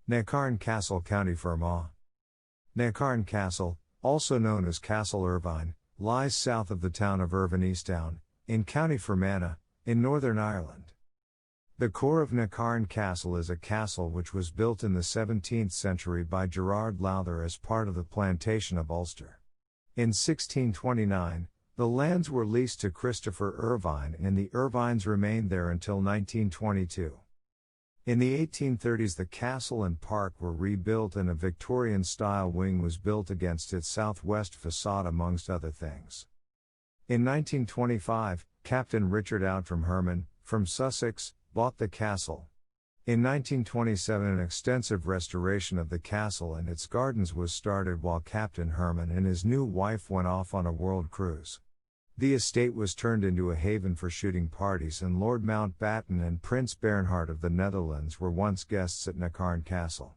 Necarne Castle, County Fermanagh. Necarne Castle, also known as Castle Irvine, lies south of the town of Irvine-Easttown, in County Fermanagh, in Northern Ireland. The core of Necarne Castle is a castle which was built in the 17th century by Gerard Lowther as part of the plantation of Ulster. In 1629, the lands were leased to Christopher Irvine and the Irvines remained there until 1922. In the 1830s the castle and park were rebuilt and a Victorian-style wing was built against its southwest facade amongst other things. In 1925, Captain Richard Outram Herman, from Sussex, bought the castle. In 1927 an extensive restoration of the castle and its gardens was started while Captain Herman and his new wife went off on a world cruise. The estate was turned into a haven for shooting parties and Lord Mountbatten and Prince Bernhard of the Netherlands were once guests at Necarne Castle.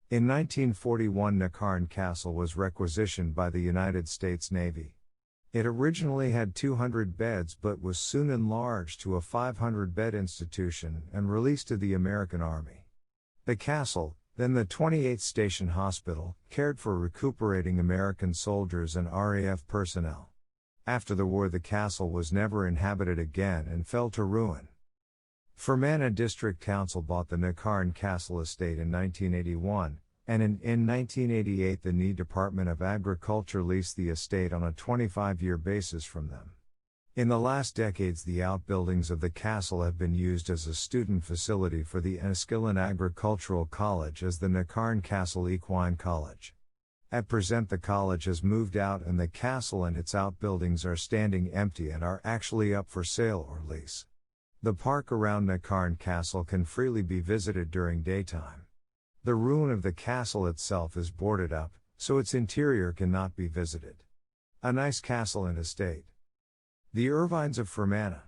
In 1941 Necarne Castle was requisitioned by the United States Navy. It originally had 200 beds but was soon enlarged to a 500-bed institution and released to the American Army. The castle, then the 28th Station Hospital, cared for recuperating American soldiers and RAF personnel. After the war the castle was never inhabited again and fell to ruin. Fermanagh District Council bought the Necarne Castle estate in 1981, and in 1988 the NI Department of Agriculture leased the estate on a 25-year basis from them. In the last decades the outbuildings of the castle have been used as a student facility for the Enniskillen Agricultural College as the Necarne Castle Equine College. At present the college has moved out and the castle and its outbuildings are standing empty and are actually up for sale or lease. The park around Necarne Castle can freely be visited during daytime. The ruin of the castle itself is boarded up, so its interior cannot be visited. A nice castle and estate. The Irvines of Fermanagh.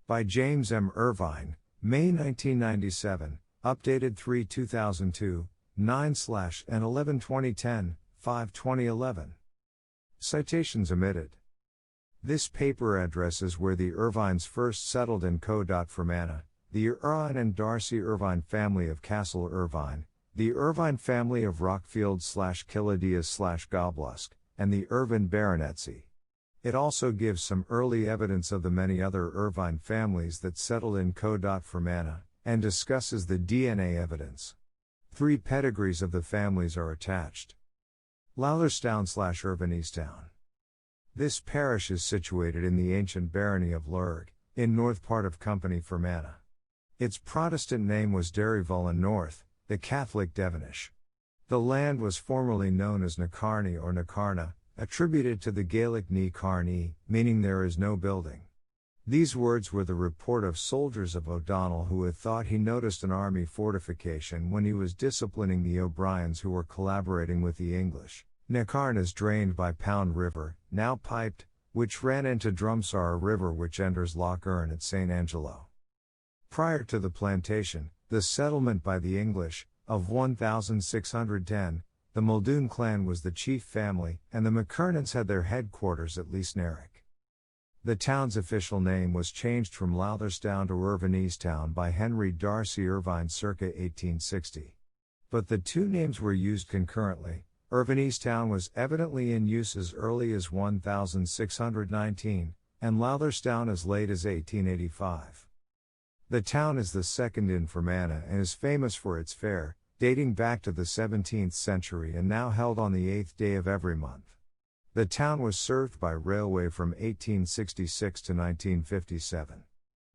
By James M. Irvine, May 1997, updated 3/2002, 9/11/2010, 5/2011. Citations omitted. This paper addresses where the Irvines first settled in Fermanagh, the Irvine and Darcy Irvine family of Castle Irvine, the Irvine family of Rockfield/Kiladias/Goblusk, and the Irvine baronetcy. It also gives some early evidence of the many other Irvine families that settled in Fermanagh, and discusses the DNA evidence. 3 pedigrees of the families are attached. Lowtherstown/Irvine-Easttown. This parish is situated in the ancient barony of Lurg, in north part of Company Fermanagh. Its Protestant name was Derryvullen North, the Catholic Devonish. The land was formerly known as Necarne or Necarne, attributed to the Gaelic Ní Carnaí, meaning there is no building. These words were the report of soldiers of O'Donnell who had thought he noticed an army fortification when he was disciplining the O'Briens who were collaborating with the English. Necarne is drained by Pound River, now piped, which ran into Drumsar River which enters Lough Erne at St. Angelo. Prior to the plantation, the settlement by the English, of 1610, the Muldoon clan was the chief family, and the McKernans had their headquarters at Leesnarrick. The town's official name was changed from Lowtherstown to Irvine-Easttown by Henry Darcy Irvine circa 1860. But the two names were used concurrently. Irvine-Easttown was evidently in use as early as 1619, and Lowtherstown as late as 1885. The town is the second in Fermanagh and is famous for its fair, dating back to the 17th century and now held on the 8th day of every month. The town was served by railway from 1866 to 1957.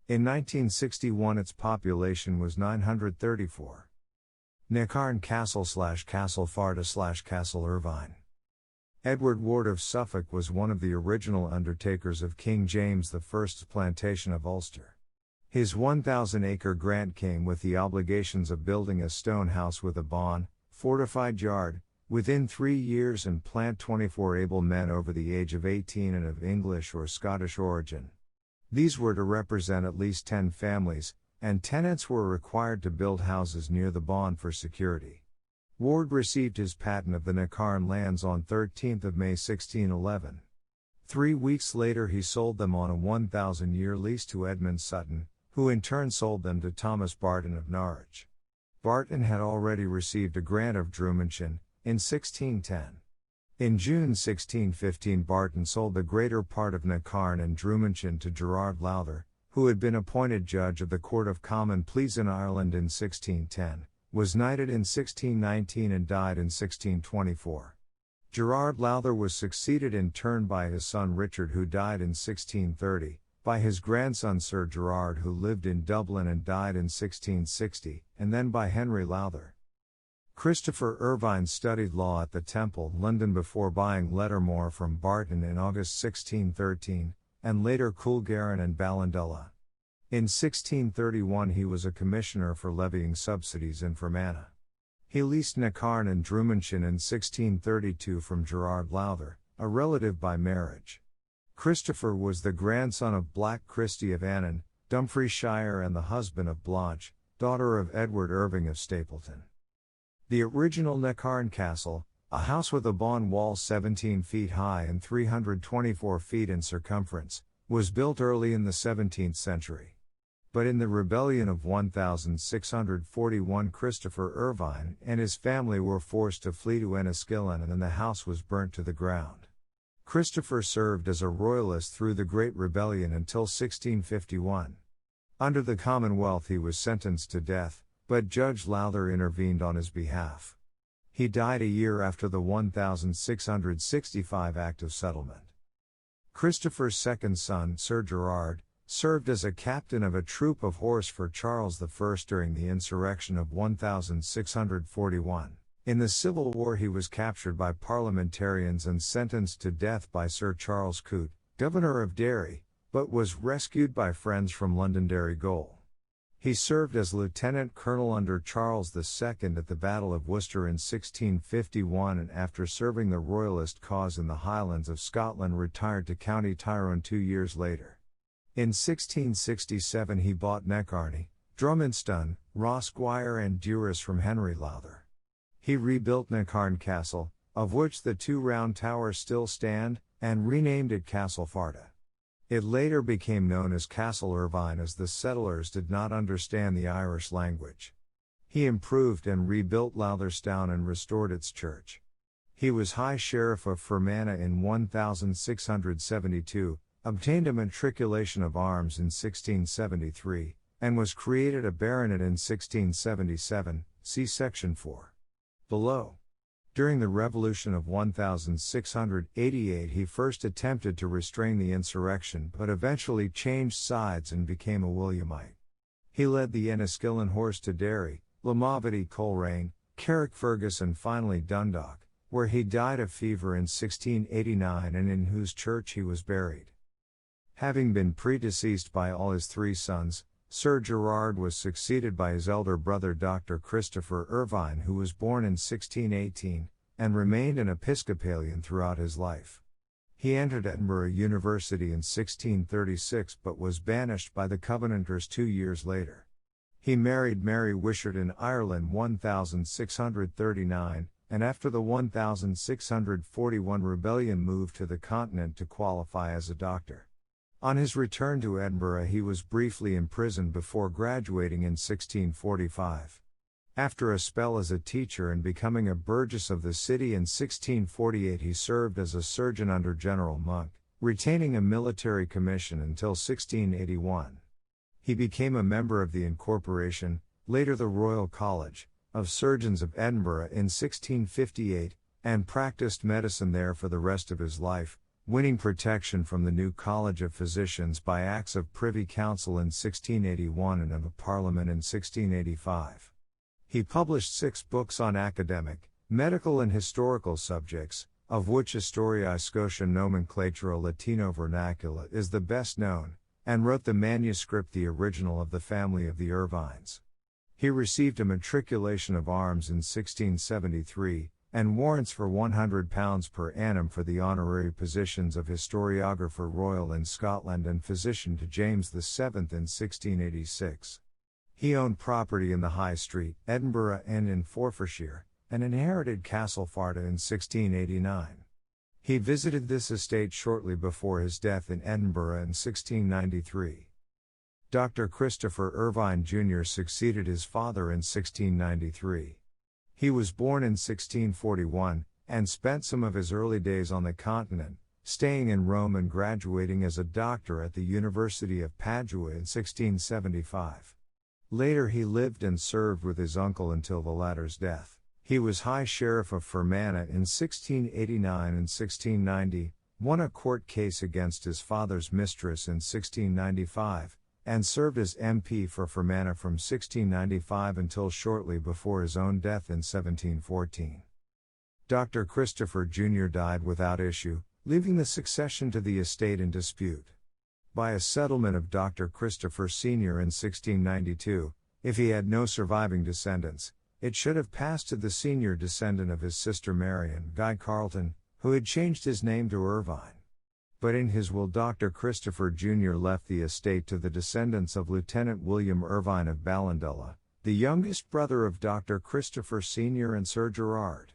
In 1961 its population was 934. Necarne Castle/Castle Farda/Castle Irvine. Edward Ward of Suffolk was one of the original undertakers of King James I's plantation of Ulster. His 1,000-acre grant came with the obligations of building a stone house with a bawn, fortified yard, within 3 years and plant 24 able men over the age of 18 and of English or Scottish origin. These were to represent at least 10 families, and tenants were required to build houses near the bawn for security. Ward received his patent of the Necarne lands on 13 May 1611. 3 weeks later he sold them on a 1,000-year lease to Edmund Sutton, who in turn sold them to Thomas Barton of Norwich. Barton had already received a grant of Drummondshire in 1610. In June 1615 Barton sold the greater part of Necarne and Drummondshire to Gerard Lowther, who had been appointed judge of the Court of Common Pleas in Ireland in 1610, was knighted in 1619 and died in 1624. Gerard Lowther was succeeded in turn by his son Richard, who died in 1630, by his grandson Sir Gerard, who lived in Dublin and died in 1660, and then by Henry Lowther. Christopher Irvine studied law at the Temple, London, before buying Lettermore from Barton in August 1613, and later Coolgarron and Ballandella. In 1631 he was a commissioner for levying subsidies in Fermanagh. He leased Necarne and Drummondshire in 1632 from Gerard Lowther, a relative by marriage. Christopher was the grandson of Black Christie of Annan, Dumfriesshire, and the husband of Blanche, daughter of Edward Irving of Stapleton. The original Necarne Castle, a house with a bawn wall 17 feet high and 324 feet in circumference, was built early in the 17th century. But in the rebellion of 1641 Christopher Irvine and his family were forced to flee to Enniskillen, and then the house was burnt to the ground. Christopher served as a royalist through the Great Rebellion until 1651. Under the Commonwealth he was sentenced to death, but Judge Lowther intervened on his behalf. He died a year after the 1665 Act of Settlement. Christopher's second son, Sir Gerard, served as a captain of a troop of horse for Charles I during the insurrection of 1641. In the Civil War he was captured by parliamentarians and sentenced to death by Sir Charles Coote, Governor of Derry, but was rescued by friends from Londonderry Gaol. He served as lieutenant colonel under Charles II at the Battle of Worcester in 1651, and after serving the royalist cause in the Highlands of Scotland retired to County Tyrone 2 years later. In 1667 he bought Necarne, Drummonstone, Rosquire and Duras from Henry Lowther. He rebuilt Necarne Castle, of which the 2 round towers still stand, and renamed it Castle Farda. It later became known as Castle Irvine, as the settlers did not understand the Irish language. He improved and rebuilt Lowtherstown and restored its church. He was High Sheriff of Fermanagh in 1672, obtained a matriculation of arms in 1673, and was created a baronet in 1677, see section 4. Below. During the Revolution of 1688 he first attempted to restrain the insurrection but eventually changed sides and became a Williamite. He led the Enniskillen Horse to Derry, Lamavity, Coleraine, Carrickfergus and finally Dundalk, where he died of fever in 1689 and in whose church he was buried. Having been predeceased by all his 3 sons, Sir Gerard was succeeded by his elder brother Dr. Christopher Irvine, who was born in 1618, and remained an Episcopalian throughout his life. He entered Edinburgh University in 1636 but was banished by the Covenanters 2 years later. He married Mary Wishart in Ireland 1639, and after the 1641 rebellion moved to the continent to qualify as a doctor. On his return to Edinburgh he was briefly imprisoned before graduating in 1645. After a spell as a teacher and becoming a burgess of the city in 1648 he served as a surgeon under General Monk, retaining a military commission until 1681. He became a member of the Incorporation, later the Royal College, of Surgeons of Edinburgh in 1658, and practiced medicine there for the rest of his life, winning protection from the new College of Physicians by Acts of Privy Council in 1681 and of Parliament in 1685. He published 6 books on academic, medical and historical subjects, of which Historiae Scotia Nomenclatura Latino Vernacula is the best known, and wrote the manuscript, the original of the family of the Irvines. He received a matriculation of arms in 1673, and warrants for £100 per annum for the honorary positions of Historiographer Royal in Scotland and Physician to James VII in 1686. He owned property in the High Street, Edinburgh and in Forfarshire, and inherited Castle Farda in 1689. He visited this estate shortly before his death in Edinburgh in 1693. Dr. Christopher Irvine Jr. succeeded his father in 1693. He was born in 1641, and spent some of his early days on the continent, staying in Rome and graduating as a doctor at the University of Padua in 1675. Later he lived and served with his uncle until the latter's death. He was High Sheriff of Fermanagh in 1689 and 1690, won a court case against his father's mistress in 1695, and served as MP for Fermanagh from 1695 until shortly before his own death in 1714. Dr. Christopher Jr. died without issue, leaving the succession to the estate in dispute. By a settlement of Dr. Christopher Sr. in 1692, if he had no surviving descendants, it should have passed to the senior descendant of his sister Marion, Guy Carleton, who had changed his name to Irvine. But in his will Dr. Christopher Jr. left the estate to the descendants of Lieutenant William Irvine of Ballindulla, the youngest brother of Dr. Christopher Sr. and Sir Gerard.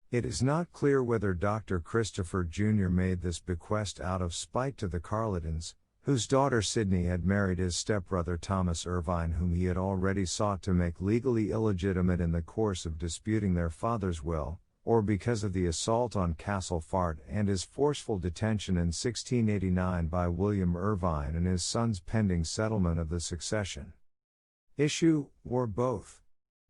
It is not clear whether Dr. Christopher Jr. made this bequest out of spite to the Carletons, whose daughter Sidney had married his stepbrother Thomas Irvine, whom he had already sought to make legally illegitimate in the course of disputing their father's will, or because of the assault on Castlefart and his forceful detention in 1689 by William Irvine and his sons pending settlement of the succession issue, or both.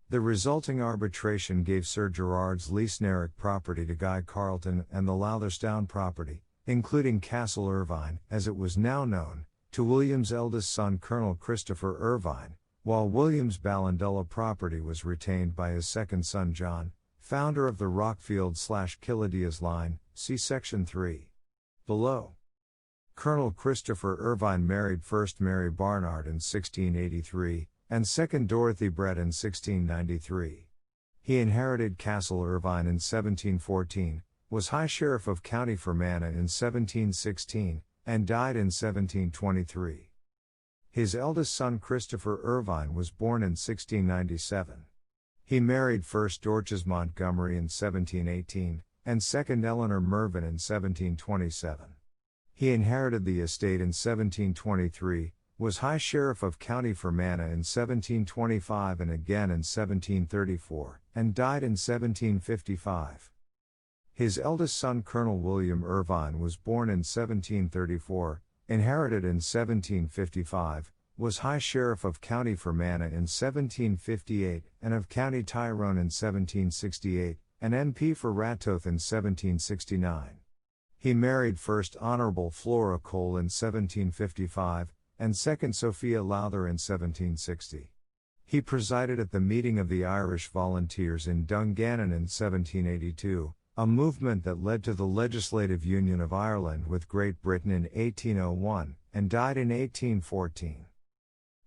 The resulting arbitration gave Sir Gerard's Leasneric property to Guy Carleton and the Lautherstown property, including Castle Irvine, as it was now known, to William's eldest son Colonel Christopher Irvine, while William's Ballindulla property was retained by his second son John, founder of the Rockfield/Killadias line, see section 3. Below. Colonel Christopher Irvine married first Mary Barnard in 1683, and second Dorothy Brett in 1693. He inherited Castle Irvine in 1714, was High Sheriff of County Fermanagh in 1716, and died in 1723. His eldest son Christopher Irvine was born in 1697. He married first Dorcas Montgomery in 1718, and second Eleanor Mervyn in 1727. He inherited the estate in 1723, was High Sheriff of County Fermanagh in 1725 and again in 1734, and died in 1755. His eldest son Colonel William Irvine was born in 1734, inherited in 1755, was High Sheriff of County Fermanagh in 1758 and of County Tyrone in 1768, and MP for Ratoath in 1769. He married first Honourable Flora Cole in 1755, and second Sophia Lowther in 1760. He presided at the meeting of the Irish Volunteers in Dungannon in 1782, a movement that led to the Legislative Union of Ireland with Great Britain in 1801, and died in 1814.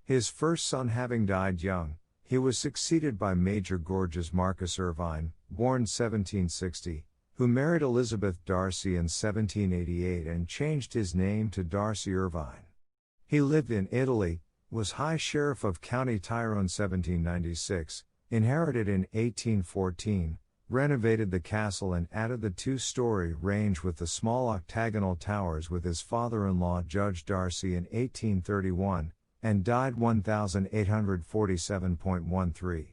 His first son having died young, he was succeeded by Major Gorges Marcus Irvine, born 1760, who married Elizabeth Darcy in 1788 and changed his name to Darcy Irvine. He lived in Italy, was High Sheriff of County Tyrone 1796, inherited in 1814, renovated the castle and added the two-story range with the small octagonal towers with his father-in-law Judge Darcy in 1831, and died 1847.13.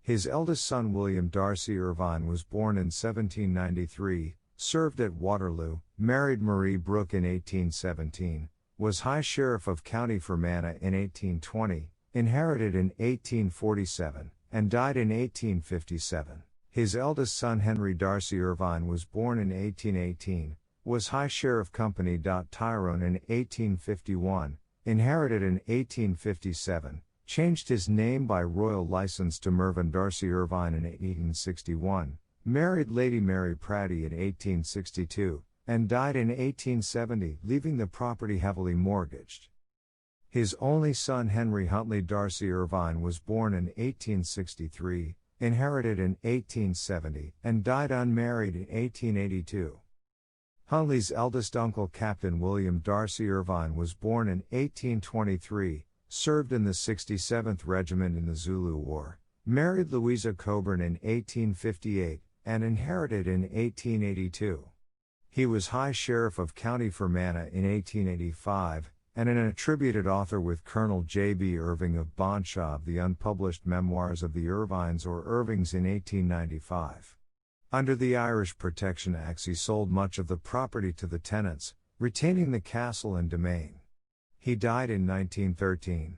His eldest son William Darcy Irvine was born in 1793, served at Waterloo, married Marie Brooke in 1817, was High Sheriff of County Fermanagh in 1820, inherited in 1847, and died in 1857. His eldest son Henry Darcy Irvine was born in 1818, was High Sheriff Company. Tyrone in 1851, inherited in 1857, changed his name by royal license to Mervyn Darcy Irvine in 1861, married Lady Mary Praddy in 1862, and died in 1870, leaving the property heavily mortgaged. His only son Henry Huntley Darcy Irvine was born in 1863, inherited in 1870, and died unmarried in 1882. Huntley's eldest uncle Captain William Darcy Irvine was born in 1823, served in the 67th Regiment in the Zulu War, married Louisa Coburn in 1858, and inherited in 1882. He was High Sheriff of County Fermanagh in 1885, and an attributed author with Colonel J.B. Irving of Bonshaw of the unpublished Memoirs of the Irvines or Irvings in 1895. Under the Irish Protection Acts he sold much of the property to the tenants, retaining the castle and domain. He died in 1913.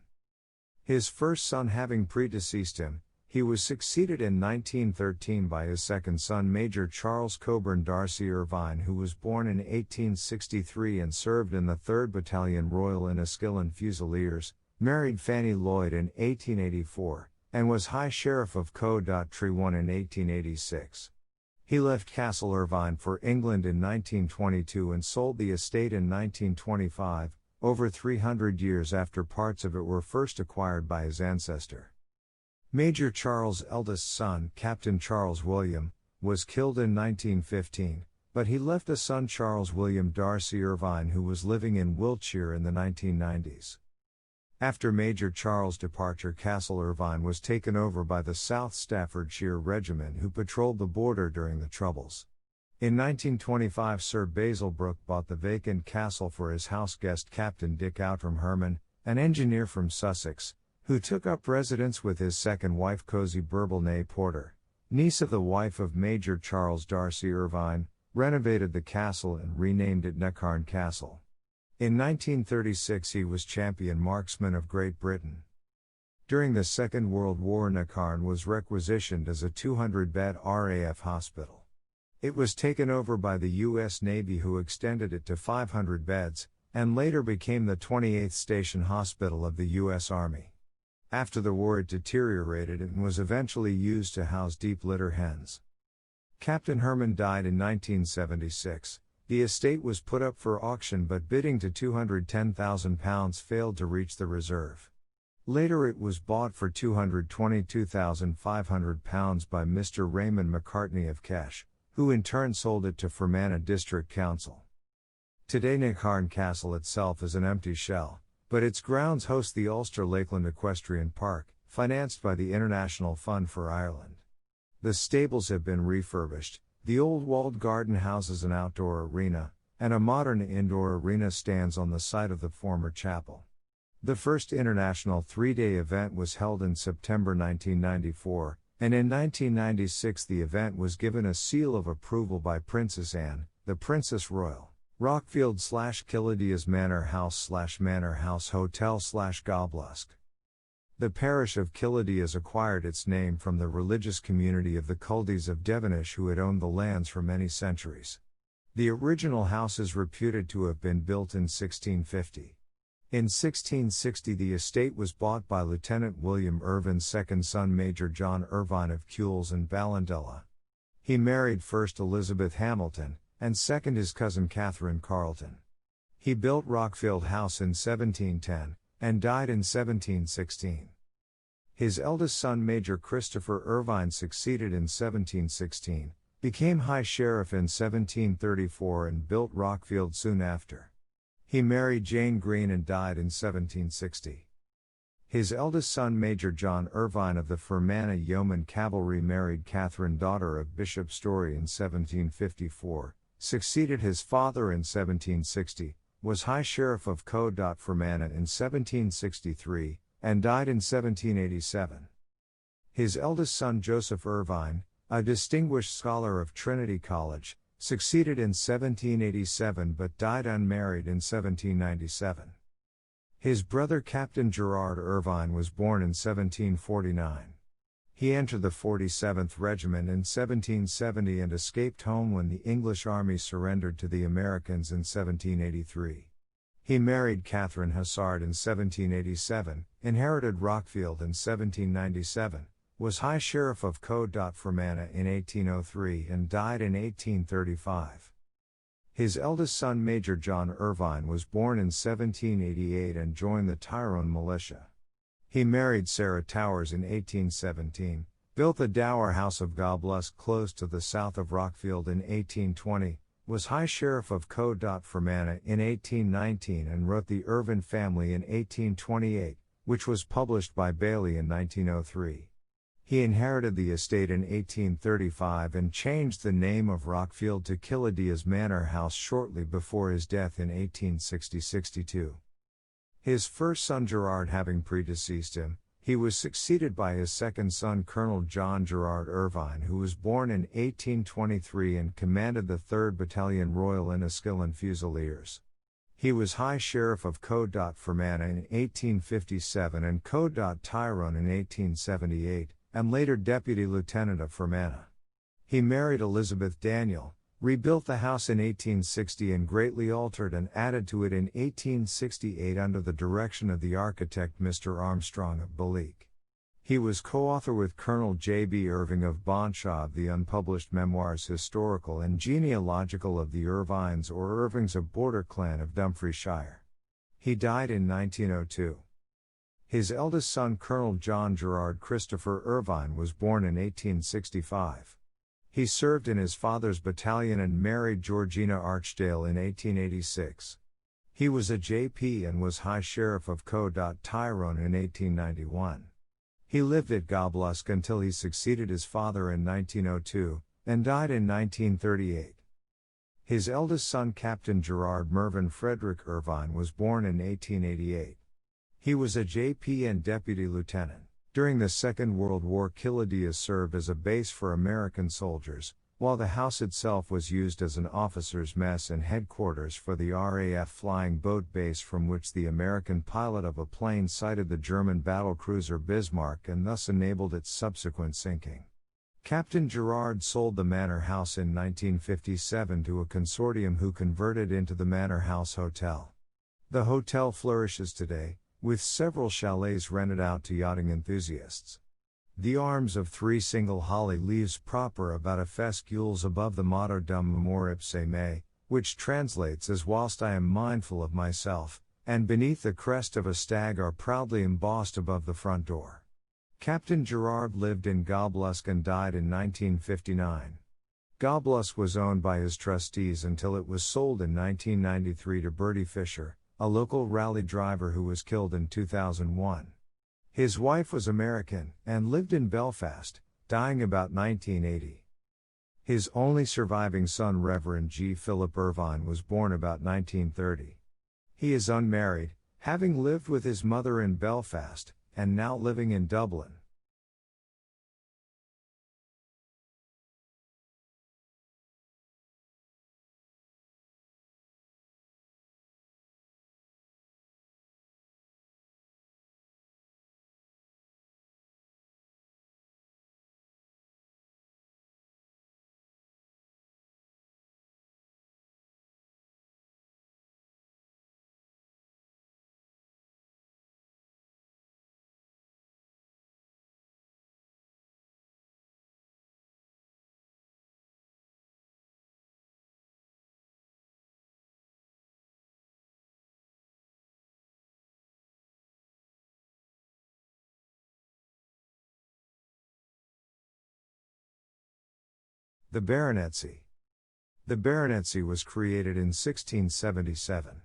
His first son having predeceased him, he was succeeded in 1913 by his second son Major Charles Coburn Darcy Irvine, who was born in 1863 and served in the 3rd Battalion Royal Enniskillen Fusiliers, married Fanny Lloyd in 1884, and was High Sheriff of Co.Trewan in 1886. He left Castle Irvine for England in 1922 and sold the estate in 1925, over 300 years after parts of it were first acquired by his ancestor. Major Charles' eldest son, Captain Charles William, was killed in 1915, but he left a son Charles William Darcy Irvine who was living in Wiltshire in the 1990s. After Major Charles' departure, Castle Irvine was taken over by the South Staffordshire Regiment who patrolled the border during the Troubles. In 1925 Sir Basil Brooke bought the vacant castle for his house guest Captain Dick Outram Herman, an engineer from Sussex, who took up residence with his second wife Cosie Burble née Porter, niece of the wife of Major Charles Darcy Irvine, renovated the castle and renamed it Necarne Castle. In 1936 he was champion marksman of Great Britain. During the Second World War Necarne was requisitioned as a 200-bed RAF hospital. It was taken over by the U.S. Navy who extended it to 500 beds, and later became the 28th Station Hospital of the U.S. Army. After the war it deteriorated and was eventually used to house deep litter hens. Captain Herman died in 1976. The estate was put up for auction but bidding to £210,000 failed to reach the reserve. Later it was bought for £222,500 by Mr. Raymond McCartney of Kesh, who in turn sold it to Fermanagh District Council. Today Necarne Castle itself is an empty shell, but its grounds host the Ulster Lakeland Equestrian Park, financed by the International Fund for Ireland. The stables have been refurbished, the old walled garden houses an outdoor arena, and a modern indoor arena stands on the site of the former chapel. The first international 3-day event was held in September 1994, and in 1996 the event was given a seal of approval by Princess Anne, the Princess Royal. Rockfield/Killidias Manor House/Manor House Hotel/Goblusk. The parish of Killidias acquired its name from the religious community of the Culdees of Devonish who had owned the lands for many centuries. The original house is reputed to have been built in 1650. In 1660 the estate was bought by Lieutenant William Irvine's second son Major John Irvine of Cules and Ballandella. He married first Elizabeth Hamilton, and second his cousin Catherine Carleton. He built Rockfield House in 1710, and died in 1716. His eldest son Major Christopher Irvine succeeded in 1716, became High Sheriff in 1734 and built Rockfield soon after. He married Jane Green and died in 1760. His eldest son Major John Irvine of the Fermanagh Yeoman Cavalry married Catherine, daughter of Bishop Story in 1754, succeeded his father in 1760, was High Sheriff of Co.Fermanagh in 1763, and died in 1787. His eldest son Joseph Irvine, a distinguished scholar of Trinity College, succeeded in 1787 but died unmarried in 1797. His brother Captain Gerard Irvine was born in 1749. He entered the 47th Regiment in 1770 and escaped home when the English army surrendered to the Americans in 1783. He married Catherine Hassard in 1787, inherited Rockfield in 1797, was High Sheriff of Co.Fermanagh in 1803 and died in 1835. His eldest son Major John Irvine was born in 1788 and joined the Tyrone militia. He married Sarah Towers in 1817, built the Dower House of Goblusk close to the south of Rockfield in 1820, was High Sheriff of Co.Fermanagh in 1819 and wrote The Irvine Family in 1828, which was published by Bailey in 1903. He inherited the estate in 1835 and changed the name of Rockfield to Killidias Manor House shortly before his death in 1860-62. His first son Gerard having predeceased him, he was succeeded by his second son Colonel John Gerard Irvine, who was born in 1823 and commanded the 3rd Battalion Royal Inniskillen Fusiliers. He was High Sheriff of Fermanagh in 1857 and Tyrone in 1878, and later Deputy Lieutenant of Fermanagh. He married Elizabeth Daniel, rebuilt the house in 1860 and greatly altered and added to it in 1868 under the direction of the architect Mr. Armstrong of Balleek. He was co-author with Colonel J. B. Irving of Bonshaw of the unpublished memoirs Historical and Genealogical of the Irvines or Irvings of Border Clan of Dumfriesshire. He died in 1902. His eldest son Colonel John Gerard Christopher Irvine was born in 1865. He served in his father's battalion and married Georgina Archdale in 1886. He was a JP and was High Sheriff of Tyrone in 1891. He lived at Goblusk until he succeeded his father in 1902, and died in 1938. His eldest son Captain Gerard Mervyn Frederick Irvine was born in 1888. He was a JP and Deputy Lieutenant. During the Second World War, Killadea served as a base for American soldiers, while the house itself was used as an officers' mess and headquarters for the RAF flying boat base, from which the American pilot of a plane sighted the German battlecruiser Bismarck and thus enabled its subsequent sinking. Captain Gerard sold the Manor House in 1957 to a consortium who converted into the Manor House Hotel. The hotel flourishes today, with several chalets rented out to yachting enthusiasts. The arms of 3 single holly leaves proper about a fescules above the motto Dum Memor Ipse Me, which translates as whilst I am mindful of myself, and beneath the crest of a stag are proudly embossed above the front door. Captain Gerard lived in Goblusk and died in 1959. Goblusk was owned by his trustees until it was sold in 1993 to Bertie Fisher, a local rally driver who was killed in 2001. His wife was American, and lived in Belfast, dying about 1980. His only surviving son Reverend G. Philip Irvine was born about 1930. He is unmarried, having lived with his mother in Belfast, and now living in Dublin. The baronetcy. The baronetcy was created in 1677.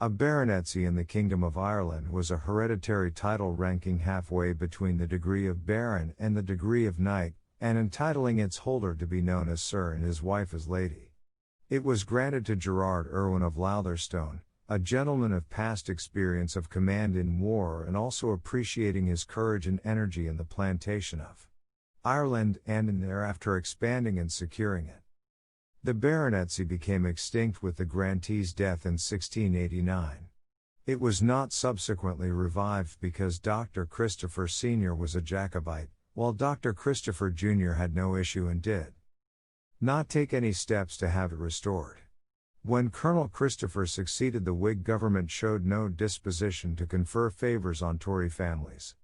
A baronetcy in the Kingdom of Ireland was a hereditary title ranking halfway between the degree of baron and the degree of knight, and entitling its holder to be known as Sir and his wife as Lady. It was granted to Gerard Irwin of Lowtherstone, a gentleman of past experience of command in war and also appreciating his courage and energy in the plantation of Ireland and in thereafter expanding and securing it. The baronetcy became extinct with the grantee's death in 1689. It was not subsequently revived because Dr. Christopher Sr. was a Jacobite, while Dr. Christopher Jr. had no issue and did not take any steps to have it restored. When Colonel Christopher succeeded, the Whig government showed no disposition to confer favors on Tory families.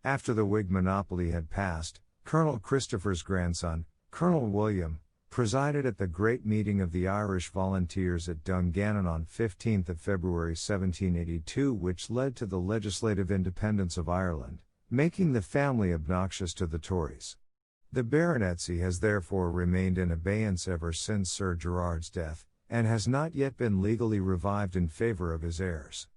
After the Whig monopoly had passed, Colonel Christopher's grandson, Colonel William, presided at the Great Meeting of the Irish Volunteers at Dungannon on 15 February 1782, which led to the legislative independence of Ireland, making the family obnoxious to the Tories. The baronetcy has therefore remained in abeyance ever since Sir Gerard's death, and has not yet been legally revived in favour of his heirs.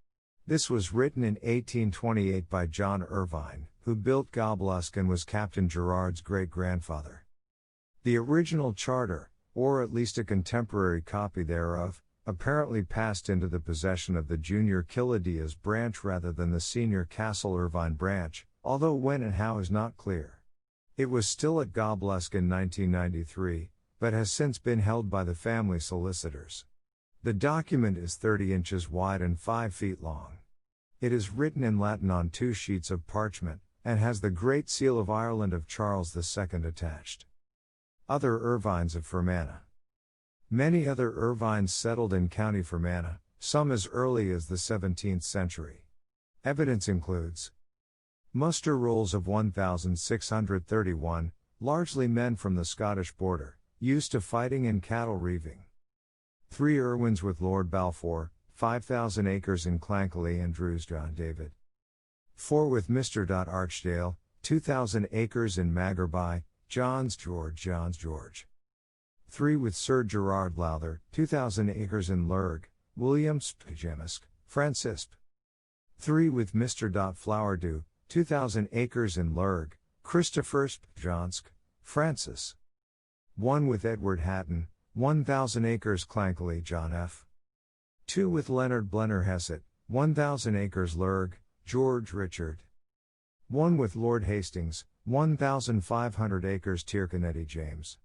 This was written in 1828 by John Irvine, who built Goblusk and was Captain Gerard's great-grandfather. The original charter, or at least a contemporary copy thereof, apparently passed into the possession of the junior Killidias branch rather than the senior Castle Irvine branch, although when and how is not clear. It was still at Goblesk in 1993, but has since been held by the family solicitors. The document is 30 inches wide and 5 feet long. It is written in Latin on 2 sheets of parchment, and has the Great Seal of Ireland of Charles II attached. Other Irvines of Fermanagh. Many other Irvines settled in County Fermanagh, some as early as the 17th century. Evidence includes muster rolls of 1631, largely men from the Scottish border, used to fighting and cattle reaving. 3 Irwins with Lord Balfour, 5,000 acres in Clankily and Drews John David. 4 with Mr. Archdale, 2,000 acres in Magherby, Johns George. 3 with Sir Gerard Lowther, 2,000 acres in Lurg, William Spijemisk, Francisp. 3 with Mr. Flowerdew, 2,000 acres in Lurg, Christopher Spjonsk, Francis. 1 with Edward Hatton, 1,000 acres Clankily John F. 2 with Leonard Blennerhesset, 1,000 acres Lurg, George Richard. 1 with Lord Hastings, 1,500 acres Tyrconnetty James.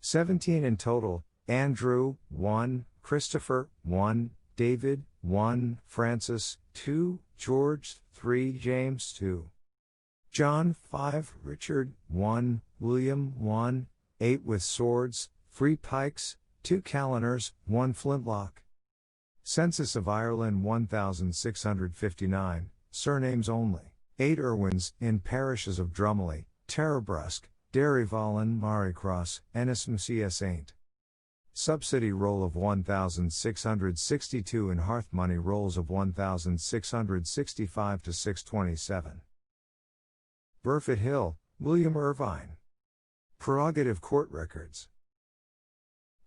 17 in total, Andrew, 1, Christopher, 1, David, 1, Francis, 2, George, 3, James, 2. John, 5, Richard, 1, William, 1, 8 with swords, 3 pikes, 2 calliners, 1 flintlock. Census of Ireland 1659, surnames only. 8 Irwins, in parishes of Drumley, Terrabrusk, Derryvallen, Maricross, Ennismc Saint. Subsidy roll of 1662 and hearth money rolls of 1665 to 627. Burfitt Hill, William Irvine. Prerogative Court Records.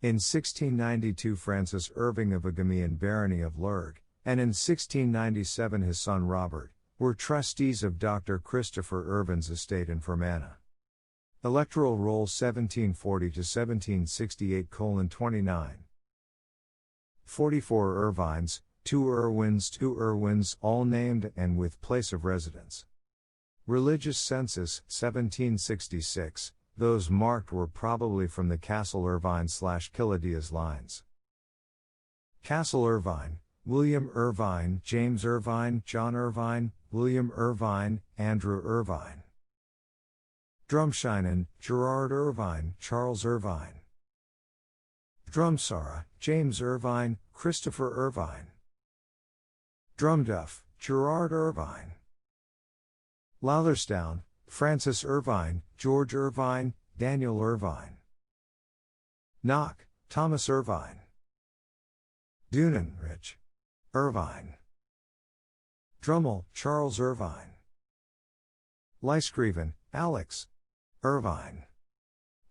In 1692 Francis Irving of Agamian Barony of Lurg, and in 1697 his son Robert, were trustees of Dr. Christopher Irvine's estate in Fermanagh. Electoral Roll 1740 to 1768:29. 44 Irvines, 2 Irwins, all named and with place of residence. Religious Census 1766. Those marked were probably from the Castle Irvine/Killidias lines. Castle Irvine, William Irvine, James Irvine, John Irvine, William Irvine, Andrew Irvine. Drumshinen, Gerard Irvine, Charles Irvine. Drumsara, James Irvine, Christopher Irvine. Drumduff, Gerard Irvine. Lotherstown, Francis Irvine, George Irvine, Daniel Irvine. Knock, Thomas Irvine. Dunan, Rich. Irvine. Drummel, Charles Irvine. Lyscreven, Alex. Irvine.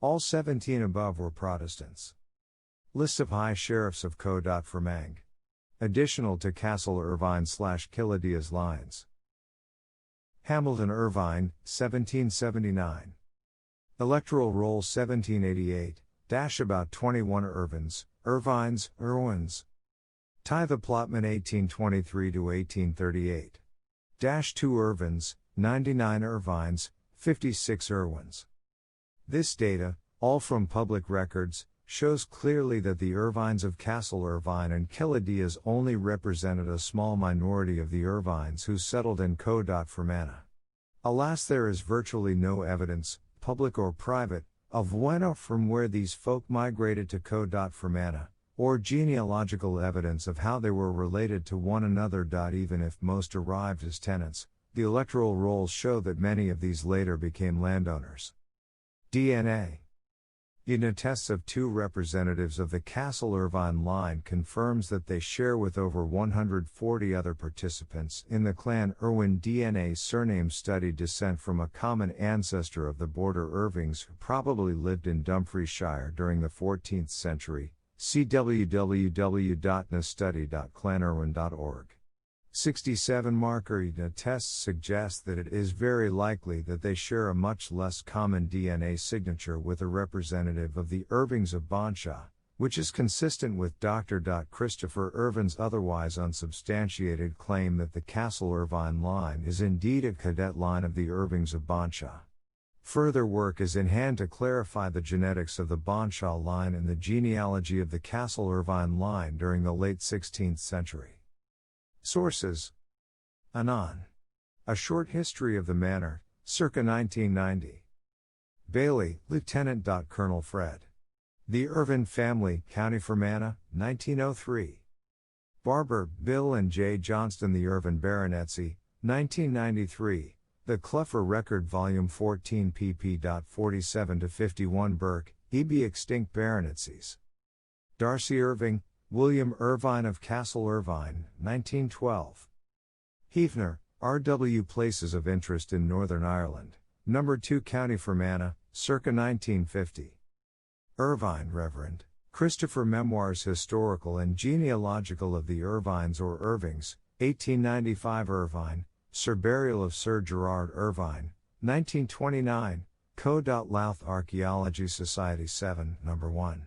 All 17 above were Protestants. List of High Sheriffs of Co.Fermanagh. Additional to Castle Irvine/Killidias lines. Hamilton Irvine, 1779. Electoral Roll 1788, about 21 Irvines, Irwins. Tithe Plotman 1823 to 1838. 2 Irvins, 99 Irvines, 56 Irwins. This data, all from public records, shows clearly that the Irvines of Castle Irvine and Killidias only represented a small minority of the Irvines who settled in Co.Fermanagh. Alas, there is virtually no evidence, public or private, of when or from where these folk migrated to Co.Fermanagh, or genealogical evidence of how they were related to one another. Even if most arrived as tenants, the electoral rolls show that many of these later became landowners. DNA. In attests of 2 representatives of the Castle Irvine line confirms that they share with over 140 other participants in the clan Irwin DNA surname study descent from a common ancestor of the border Irvings who probably lived in Dumfriesshire during the 14th century. See www.nastudy.clanirwin.org. 67 Marker attests suggest that it is very likely that they share a much less common DNA signature with a representative of the Irvings of Bonshaw, which is consistent with Dr. Christopher Irvine's otherwise unsubstantiated claim that the Castle-Irvine line is indeed a cadet line of the Irvings of Bonshaw. Further work is in hand to clarify the genetics of the Bonshaw line and the genealogy of the Castle-Irvine line during the late 16th century. Sources: Anon. A Short History of the Manor, circa 1990. Bailey, Lieutenant. Colonel Fred. The Irvine Family, County Fermanagh, 1903. Barber, Bill and J. Johnston. The Irvine Baronetcy, 1993. The Cleffer Record Volume 14 pp. 47-51. Burke, E.B. Extinct Baronetcies. Darcy Irving, William Irvine of Castle Irvine, 1912. Hefner, R.W. Places of Interest in Northern Ireland, No. 2 County Fermanagh, circa 1950. Irvine, Reverend. Christopher Memoirs Historical and Genealogical of the Irvines or Irvings, 1895. Irvine, Sir Burial of Sir Gerard Irvine, 1929, Co. Louth Archaeology Society 7, No. 1.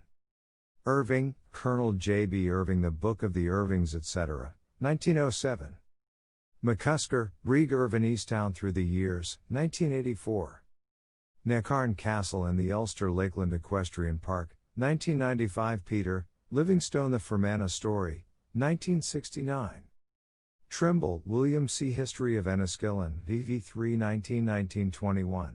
Irving, Colonel J. B. Irving. The Book of the Irvings etc., 1907. McCusker, Reg. Irvine Easttown Through the Years, 1984. Necarne Castle and the Ulster Lakeland Equestrian Park, 1995. Peter, Livingstone. The Fermanagh Story, 1969. Trimble, William C. History of Enniskillen, VV3 1919-21.